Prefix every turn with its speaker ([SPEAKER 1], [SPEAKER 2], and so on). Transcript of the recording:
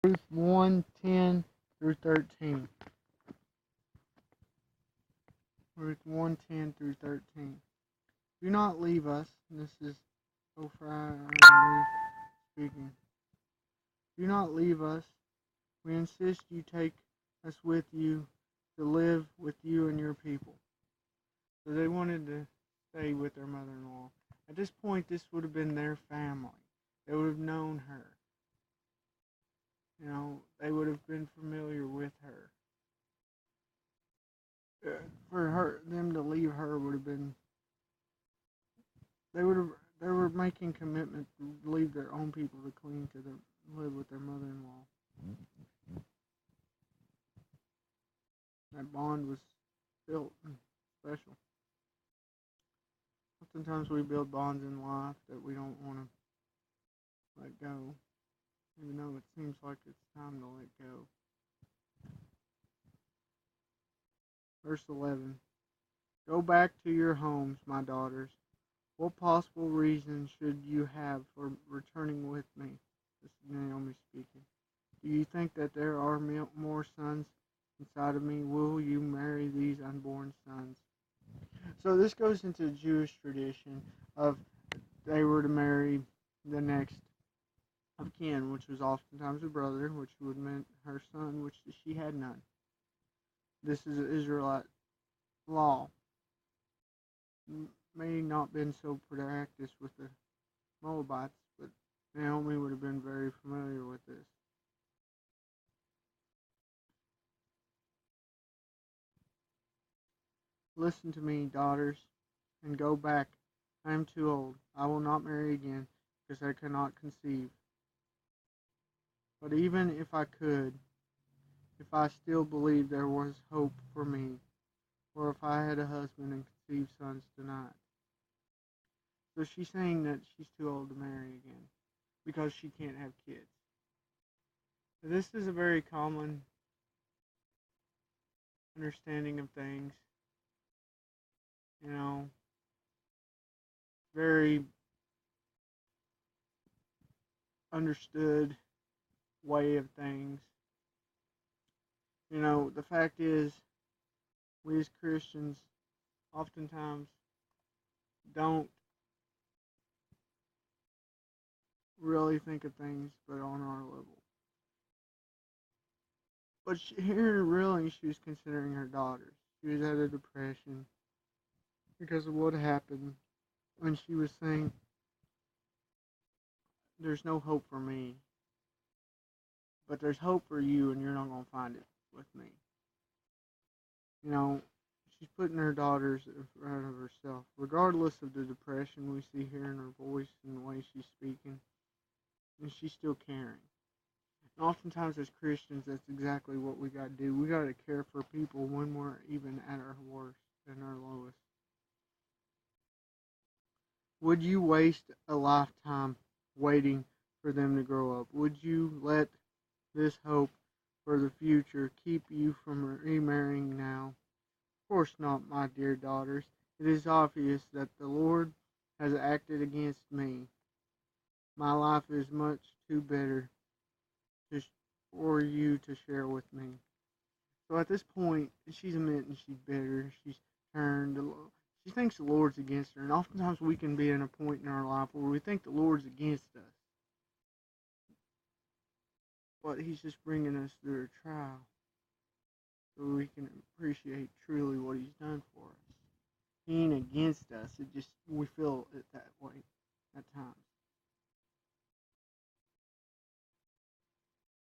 [SPEAKER 1] Ruth 1:10 through 13. Ruth 1:10 through 13. Do not leave us. This is Ophrah Ruth speaking. Do not leave us. We insist you take us with you to live with you and your people. So they wanted to stay with their mother-in-law. At this point, this would have been their family. They would have known her. They would have been familiar with her. For them to leave her would have been. They were making commitment to leave their own people to live with their mother-in-law. That bond was built and special. Oftentimes we build bonds in life that we don't want to let go, even though it seems like it's time to let go. Verse 11. Go back to your homes, my daughters. What possible reason should you have for returning with me? This is Naomi speaking. Do you think that there are more sons inside of me? Will you marry these unborn sons? So this goes into the Jewish tradition of they were to marry the next of kin, which was oftentimes a brother, which would mean her son, which she had none. This is an Israelite law. May not have been so practiced with the Moabites, but Naomi would have been very familiar with this. Listen to me, daughters, and go back. I am too old. I will not marry again, because I cannot conceive. But even if I could, if I still believed there was hope for me, or if I had a husband and conceived sons tonight. So she's saying that she's too old to marry again, because she can't have kids. This is a very common understanding of things. Very understood way of things. The fact is, we as Christians oftentimes don't really think of things but on our level. But here, really, she was considering her daughters. She was at a depression because of what happened when she was saying, there's no hope for me, but there's hope for you, and you're not going to find it with me. She's putting her daughters in front of herself, regardless of the depression we see here in her voice and the way she's speaking, and she's still caring. And oftentimes as Christians, that's exactly what we got to do. We got to care for people when we're even at our worst and our lowest. Would you waste a lifetime waiting for them to grow up? Would you let this hope for the future keep you from remarrying now? Of course not, my dear daughters. It is obvious that the Lord has acted against me. My life is much too bitter for you to share with me. So at this point, she's admitting she's bitter. She's turned. She thinks the Lord's against her. And oftentimes we can be in a point in our life where we think the Lord's against us. But He's just bringing us through a trial so we can appreciate truly what He's done for us. He ain't against us. We feel it that way at times.